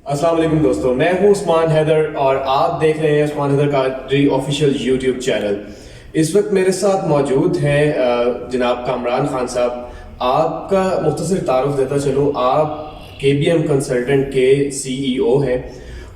السلام علیکم دوستوں، میں ہوں عثمان حیدر اور آپ دیکھ رہے ہیں Usman Haider Qadri official YouTube channel. اس وقت میرے ساتھ موجود ہیں جناب کامران خان صاحب۔ آپ کا مختصر تعارف دیتا چلوں، آپ کے بی ایم کنسلٹنٹ کے سی ای او ہیں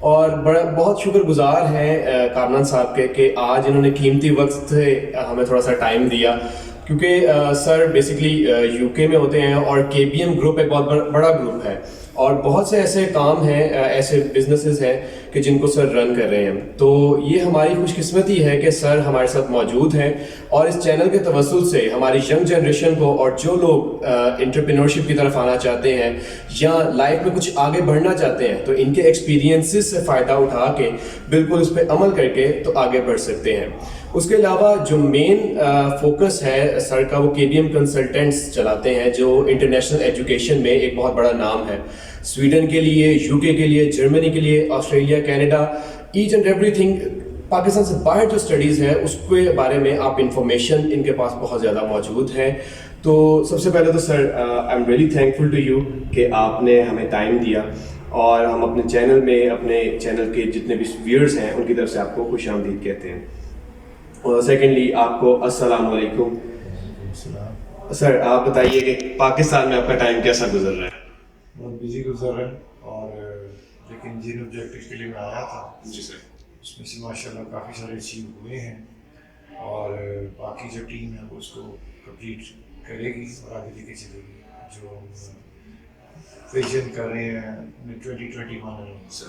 اور بہت شکر گزار ہیں کامران صاحب کے کہ آج انہوں نے قیمتی وقت سے ہمیں تھوڑا سا ٹائم دیا، کیونکہ سر بیسکلی یو کے میں ہوتے ہیں اور کے بی ایم گروپ ایک بہت بڑا گروپ ہے اور بہت سے ایسے کام ہیں، ایسے بزنسز ہیں کہ جن کو سر رن کر رہے ہیں۔ تو یہ ہماری خوش قسمتی ہے کہ سر ہمارے ساتھ موجود ہیں اور اس چینل کے توسط سے ہماری ینگ جنریشن کو اور جو لوگ انٹرپرینورشپ کی طرف آنا چاہتے ہیں یا لائف میں کچھ آگے بڑھنا چاہتے ہیں تو ان کے ایکسپیرینسز سے فائدہ اٹھا کے بالکل اس پہ عمل کر کے تو آگے بڑھ سکتے ہیں۔ اس کے علاوہ جو مین فوکس ہے سر کا، وہ کے بی ایم کنسلٹنٹس چلاتے ہیں جو انٹرنیشنل ایجوکیشن میں ایک بہت بڑا نام ہے، سویڈن کے لیے، یو کے لیے، جرمنی کے لیے، آسٹریلیا، کینیڈا، ایچ اینڈ ایوری تھنگ۔ پاکستان سے باہر جو اسٹڈیز ہے اس کے بارے میں آپ انفارمیشن ان کے پاس بہت زیادہ موجود ہے۔ تو سب سے پہلے تو sir I am really thankful to you کہ آپ نے ہمیں ٹائم دیا اور ہم اپنے چینل میں، اپنے چینل کے جتنے بھی ویورز ہیں ان کی طرف سے آپ کو خوش آمدید کہتے ہیں۔ اور سیکنڈلی آپ کو السلام علیکم۔ سر آپ بتائیے کہ پاکستان میں آپ کا ٹائم کیسا گزر رہا ہے؟ بہت بزی گزر رہا ہے، اور لیکن جن آبجیکٹیوز کے لیے میں آیا تھا جی سر، اس میں سے ماشاء اللہ کافی سارے اچیو ہوئے ہیں، اور باقی جو ٹیم ہے وہ اس کو کمپلیٹ کرے گی اور آگے لے کے چلے گی جو ویژن کر رہے ہیں 2021۔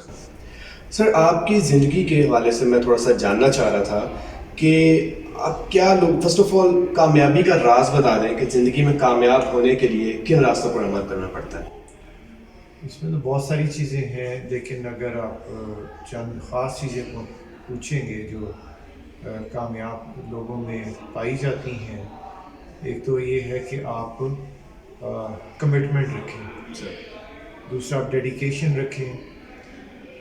سر آپ کی زندگی کے حوالے سے میں تھوڑا سا جاننا چاہ رہا تھا کہ آپ کیا لوگ، فرسٹ آف آل کامیابی کا راز بتا دیں کہ زندگی میں کامیاب ہونے کے لیے کن راستوں پر عمل کرنا پڑتا ہے؟ اس میں تو بہت ساری چیزیں ہیں، لیکن اگر آپ چند خاص چیزیں پوچھیں گے جو کامیاب لوگوں میں پائی جاتی ہیں، ایک تو یہ ہے کہ آپ کمٹمنٹ رکھیں، دوسرا آپ ڈیڈیکیشن رکھیں،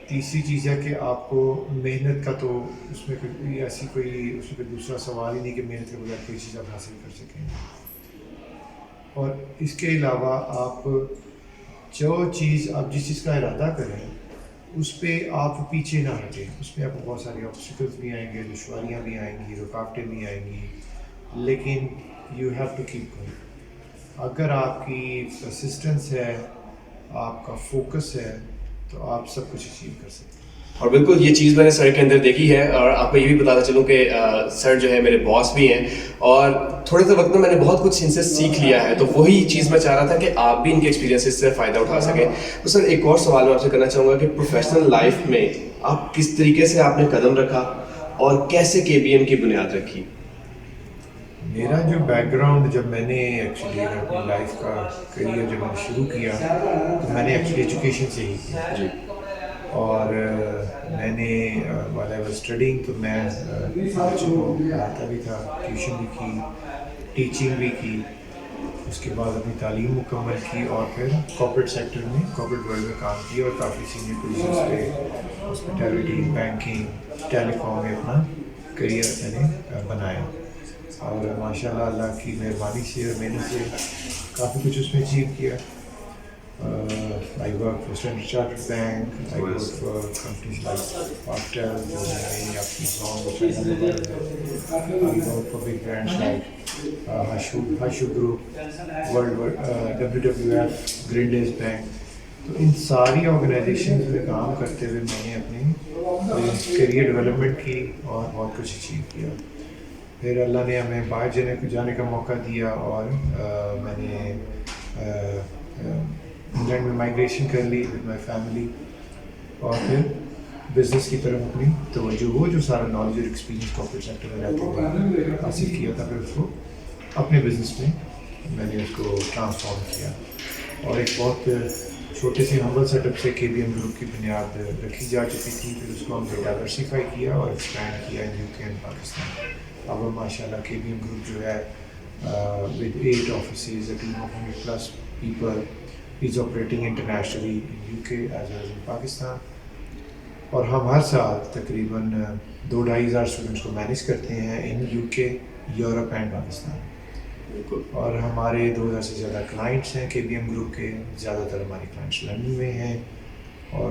تیسری چیز ہے کہ آپ کو محنت کا، تو اس میں کوئی ایسی کوئی اس میں دوسرا سوال ہی نہیں کہ محنت کے بغیر کوئی چیز آپ حاصل کر سکیں۔ اور اس کے علاوہ آپ جو چیز، آپ جس چیز کا ارادہ کریں اس پہ آپ پیچھے نہ ہٹیں۔ اس میں آپ کو بہت ساری آبسٹیکلز بھی آئیں گے، دشواریاں بھی آئیں گی، رکاوٹیں بھی آئیں گی، لیکن you have to keep going. اگر آپ کی پرسسٹنس ہے، آپ کا فوکس ہے، تو آپ سب کچھ اچیو کر سکتے ہیں۔ اور بالکل یہ چیز میں نے سر کے اندر دیکھی ہے، اور آپ کو یہ بھی بتاتا چلوں کہ سر جو ہے میرے باس بھی ہیں اور تھوڑے سے وقت میں نے بہت کچھ ان سے سیکھ لیا ہے، تو وہی چیز میں چاہ رہا تھا کہ آپ بھی ان کے ایکسپیرینس سے فائدہ اٹھا سکیں۔ تو سر ایک اور سوال میں آپ سے کرنا چاہوں گا کہ پروفیشنل لائف میں آپ کس طریقے سے آپ نے قدم رکھا اور کیسے کے بی ایم کی بنیاد رکھی؟ میرا جو بیک گراؤنڈ، جب میں نے ایکچولی اپنی لائف کا کریئر جب میں نے شروع کیا تو میں نے ایکچولی ایجوکیشن سے ہی کیا جی، اور میں نے وائی آئی واز اسٹڈنگ تو میں بچوں کو پڑھاتا بھی تھا، ٹیوشن بھی کی، ٹیچنگ بھی کی، اس کے بعد اپنی تعلیم مکمل کی اور پھر کارپوریٹ سیکٹر میں، کارپوریٹ ورلڈ میں کام کیا اور کافی سینئر پوزیشنز پہ ہاسپٹیلٹی، بینکنگ، ٹیلی کام میں اپنا کریئر میں نے بنایا، اور ماشاء اللہ اللہ کی مہربانی سے اور محنت سے کافی کچھ اس میں اچیو کیا۔ I work for Standard Chartered bank, I work for companies like پارٹل جو میں نے اپنی song, I work for big brands like Hashoo group, WWF، Grindlays bank. تو ان ساری آرگنائزیشنز میں کام کرتے ہوئے میں نے اپنی کیریئر ڈیولپمنٹ کی اور بہت کچھ اچیو کیا۔ پھر اللہ نے ہمیں باہر جانے کا موقع دیا اور میں نے انگلینڈ میں مائگریشن کر لی ود مائی فیملی، اور پھر بزنس کی طرف اپنی توجہ، وہ جو سارا نالج اور ایکسپیرینس کارپوریٹ سیکٹر میں رہتے ہوئے حاصل کیا تھا، پھر اس کو اپنے بزنس میں نے اس کو ٹرانسفارم کیا، اور ایک بہت چھوٹے سے ہمبل سیٹ اپ سے کے بی ایم گروپ کی بنیاد رکھی جا چکی تھی، پھر اس کو ہم نے ڈائیورسیفائی کیا اور ایکسپینڈ کیا ان یو کے اینڈ پاکستان۔ اب ماشاء اللہ کے بی ایم گروپ جو ہے with 8 offices, a team of 100+ people is operating internationally in UK as well as in Pakistan, اور ہم ہر سال تقریباً 2-2.5 ہزار اسٹوڈنٹس کو مینیج کرتے ہیں ان یو کے، یورپ اینڈ پاکستان، اور ہمارے 2000 سے زیادہ کلائنٹس ہیں کے بی ایم گروپ کے، زیادہ تر ہمارے کلائنٹس لندن میں ہیں، اور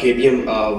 KBM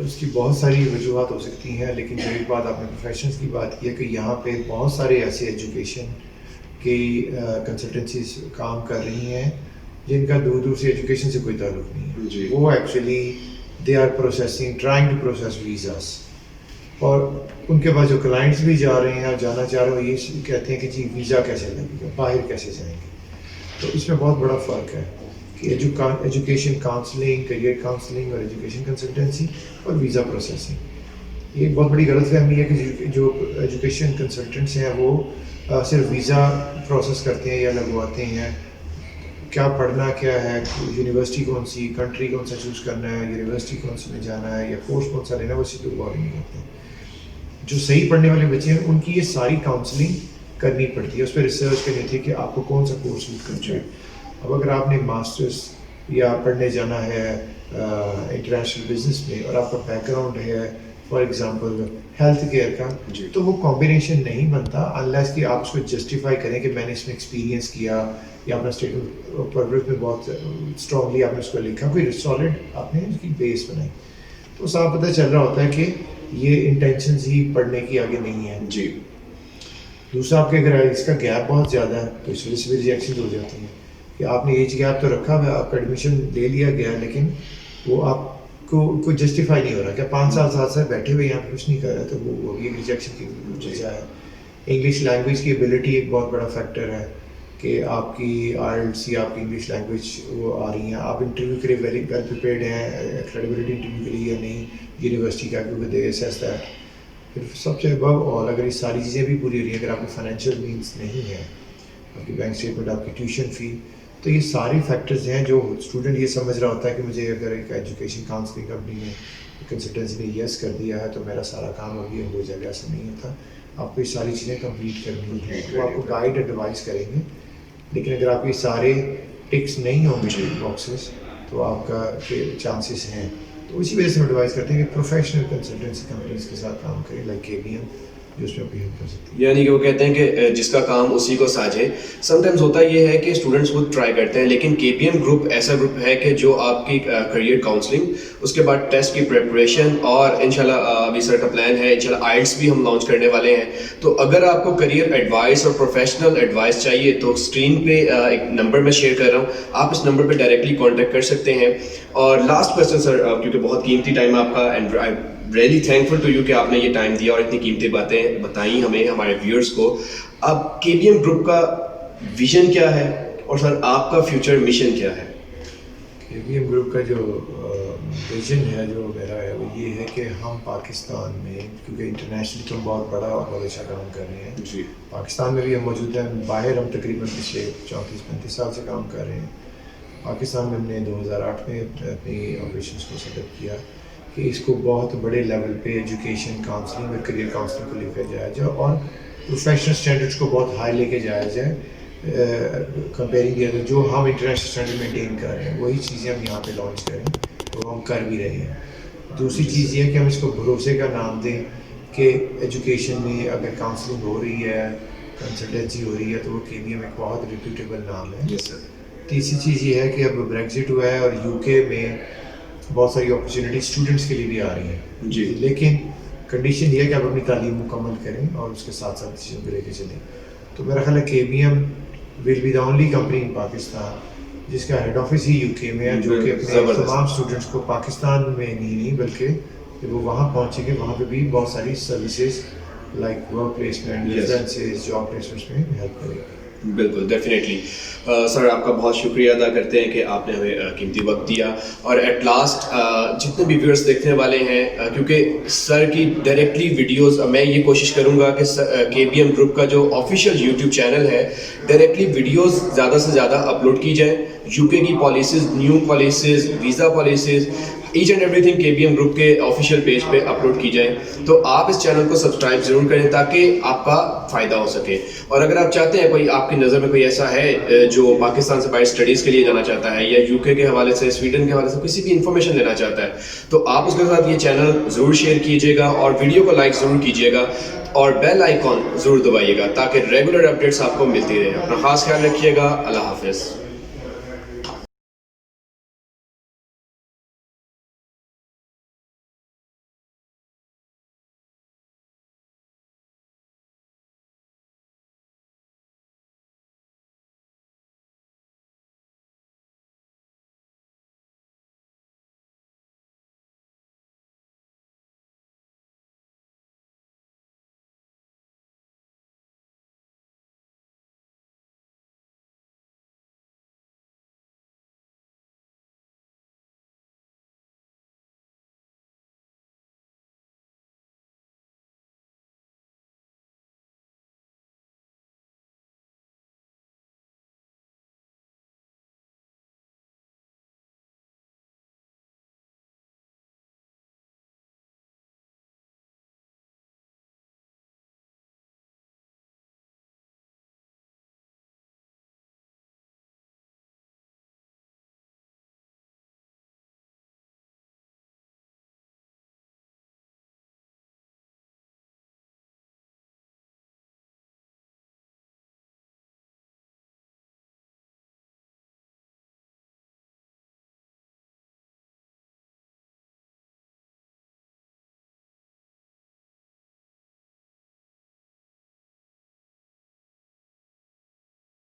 اس کی بہت ساری وجوہات ہو سکتی ہیں، لیکن جو ایک بات آپ نے پروفیشنز کی بات کی ہے کہ یہاں پہ بہت سارے ایسے ایجوکیشن کی کنسلٹنسیز کام کر رہی ہیں جن کا دور دور سے ایجوکیشن سے کوئی تعلق نہیں ہے. وہ actually they are processing trying to process visas, اور ان کے پاس جو کلائنٹس بھی جا رہے ہیں اور جانا چاہ رہے ہیں وہ یہ کہتے ہیں کہ جی ویزا کیسے لگے گا، باہر کیسے جائیں گے. تو اس میں بہت بڑا فرق ہے کہ ایجوکیشن کاؤنسلنگ، کیریئر کاؤنسلنگ اور ایجوکیشن کنسلٹنسی اور ویزا پروسیسنگ. یہ ایک بہت بڑی غلط فہمی ہے کہ جو ایجوکیشن کنسلٹنٹس ہیں وہ صرف ویزا پروسیس کرتے ہیں یا لگواتے ہیں. کیا پڑھنا کیا ہے، یونیورسٹی کون سی، کنٹری کون سا چوز کرنا ہے، یونیورسٹی کون سی میں جانا ہے یا کورس کون سا لینا ہے، وہ اسی پہ غور نہیں کرتے ہیں. جو صحیح پڑھنے والے بچے ہیں ان کی یہ ساری کاؤنسلنگ کرنی پڑتی ہے، اس پہ ریسرچ کرنی ہوتی ہے کہ آپ کو کون سا کورس سوٹ کرنا ہے. اب اگر آپ نے ماسٹرس یا پڑھنے جانا ہے انٹرنیشنل بزنس میں اور آپ کا بیک گراؤنڈ ہے فار ایگزامپل ہیلتھ کیئر کا، تو وہ کمبینیشن نہیں بنتا انلیس کہ آپ اس کو جسٹیفائی کریں کہ میں نے اس میں ایکسپیرینس کیا یا اپنا اسٹیٹمنٹ پرپز میں بہت اسٹرانگلی آپ نے اس کو لکھا، کوئی سالڈ آپ نے اس کی بیس بنائی. تو صاف پتہ چل رہا ہوتا ہے کہ یہ انٹینشنز ہی پڑھنے کی آگے نہیں ہے. جی. دوسرا آپ کے اگر اس کا گیپ بہت زیادہ ہے تو اس وجہ سے بھی ریجیکشن ہو جاتی ہیں کہ آپ نے ایج گیپ تو رکھا ہوا ہے، آپ کا ایڈمیشن لے لیا گیا لیکن وہ آپ کو کوئی جسٹیفائی نہیں ہو رہا کہ 5 سال 7 سال بیٹھے ہوئے یہاں پہ کچھ نہیں کر رہے، تو وہ یہ ریجیکشن کی وجہ ہے. انگلش لینگویج کی ایبلٹی ایک بہت بڑا فیکٹر ہے کہ آپ کی آئلٹس یا آپ کی انگلش لینگویج وہ آ رہی ہیں، آپ انٹرویو کے لیے ویل پریپیئرڈ ہیں، کریڈیبلٹی انٹرویو کے لیے یا نہیں، یونیورسٹی کا کیونکہ دے اسیس دیٹ. پھر سب سے ابو آل اگر یہ ساری چیزیں بھی پوری ہو رہی ہیں، اگر آپ کو فائنینشیل مینس نہیں ہے، آپ کی بینک اسٹیٹمنٹ، آپ کی ٹیوشن فی، تو یہ سارے فیکٹرز ہیں جو اسٹوڈنٹ یہ سمجھ رہا ہوتا ہے کہ مجھے اگر ایک ایجوکیشن کاؤنسلنگ کمپنی میں کنسلٹنسی نے یس کر دیا ہے تو میرا سارا کام اب یہ ہو جائے گا. ایسا نہیں ہوتا، آپ کو یہ ساری چیزیں کمپلیٹ کرنی ہیں. وہ آپ کو گائیڈ ایڈوائز کریں گے، لیکن اگر آپ یہ سارے ٹکس نہیں ہوں گے باکسز تو آپ کا چانسز ہیں. تو اسی وجہ سے ہم ایڈوائز کرتے ہیں کہ پروفیشنل کنسلٹنسی کمپنیز کے ساتھ کام کریں لائک KPM، جو اس میں بھی ہیلپ کر سکتے ہیں. یعنی کہ وہ کہتے ہیں کہ جس کا کام اسی کو ساجے. سم ٹائمز ہوتا یہ ہے کہ اسٹوڈنٹس خود ٹرائی کرتے ہیں، لیکن KPM گروپ ایسا گروپ ہے کہ جو آپ کی کریئر کاؤنسلنگ، اس کے بعد ٹیسٹ کی پریپریشن، اور انشاءاللہ ابھی سر کا پلان ہے انشاءاللہ آئلٹس بھی ہم لانچ کرنے والے ہیں. تو اگر آپ کو کریئر ایڈوائس اور پروفیشنل ایڈوائس چاہیے تو اسکرین پہ ایک نمبر میں شیئر کر رہا ہوں، آپ اس نمبر پہ ڈائریکٹلی کانٹیکٹ کر سکتے ہیں. اور لاسٹ کویسچن سر، کیونکہ بہت قیمتی ٹائم آپ کا، and I really thankful to you کہ آپ نے یہ ٹائم دیا اور اتنی قیمتی باتیں بتائیں ہمیں، ہمارے ویورز کو. اب KPM گروپ کا ویژن کیا ہے اور سر آپ کا فیوچر مشن کیا ہے؟ KPM گروپ کا جو ویژن ہے جو میرا ہے وہ یہ ہے کہ ہم پاکستان میں، کیونکہ انٹرنیشنلی تو ہم بہت بڑا اور بہت اچھا کام کر رہے ہیں، جی پاکستان میں بھی ہم موجود ہیں، باہر ہم تقریباً پچھلے 34-35 سال سے کام کر رہے ہیں. پاکستان میں ہم نے 2008 میں اپنی آپریشنس کو سیٹ اپ کیا کہ اس کو بہت بڑے لیول پہ ایجوکیشن کاؤنسلنگ اور کریئر کاؤنسلنگ کو لے کے جایا جائے اور پروفیشنل اسٹینڈرڈس کو بہت ہائی لے کے جایا جائے. کمپیئرنگ دی ادر جو ہم انٹرنیشنل اسٹینڈرڈ مینٹین کر رہے ہیں وہی چیزیں ہم یہاں پہ لانچ کریں، وہ ہم کر بھی رہے ہیں. دوسری چیز یہ ہے کہ ہم اس کو بھروسے کا نام دیں کہ ایجوکیشن میں اگر کاؤنسلنگ ہو رہی ہے، کنسلٹنسی ہو رہی ہے تو وہ KPM ایک بہت ریپیوٹیبل نام ہے. یس سر. تیسری چیز یہ ہے کہ اب بریگزٹ ہوا ہے اور UK میں بہت ساری اپرچونیٹی اسٹوڈنٹس کے لیے بھی آ رہی ہیں جی، لیکن کنڈیشن یہ ہے کہ آپ اپنی تعلیم مکمل کریں اور اس کے ساتھ ساتھ چیزوں کو لے کے چلیں. تو میرا خیال ہے KPM will be the only company in Pakistan جس کا ہیڈ آفس ہی UK میں ہے، جو کہ اپنے تمام اسٹوڈنٹس کو پاکستان میں نہیں بلکہ جب وہ وہاں پہنچیں گے وہاں پہ بھی بہت ساری services like work placement, references, job placements میں ہیلپ کرے گی. بالکل ڈیفینیٹلی. سر آپ کا بہت شکریہ ادا کرتے ہیں کہ آپ نے ہمیں قیمتی وقت دیا. اور ایٹ لاسٹ جتنے بھی ویورس دیکھنے والے ہیں، کیونکہ سر کی ڈائریکٹلی ویڈیوز میں یہ کوشش کروں گا کہ KPM گروپ کا جو آفیشیل YouTube چینل ہے ڈائریکٹلی ویڈیوز زیادہ سے زیادہ اپلوڈ کی جائیں. UK کی policies, new policies, visa policies, each and ایوری تھنگ KPM گروپ کے آفیشیل پیج پہ اپلوڈ کی جائیں. تو آپ اس چینل کو سبسکرائب ضرور کریں تاکہ آپ کا فائدہ ہو سکے. اور اگر آپ چاہتے ہیں کوئی آپ کی نظر میں کوئی ایسا ہے جو پاکستان سے باہر اسٹڈیز کے لیے جانا چاہتا ہے یا UK کے حوالے سے، سویڈن کے حوالے سے کسی بھی انفارمیشن لینا چاہتا ہے، تو آپ اس کے ساتھ یہ چینل ضرور شیئر کیجیے گا اور ویڈیو کو لائک ضرور کیجیے گا اور بیل آئیکن ضرور دبائیے گا تاکہ ریگولر اپڈیٹس آپ کو ملتی رہے. اپنا خاص خیال رکھیے گا. اللہ حافظ.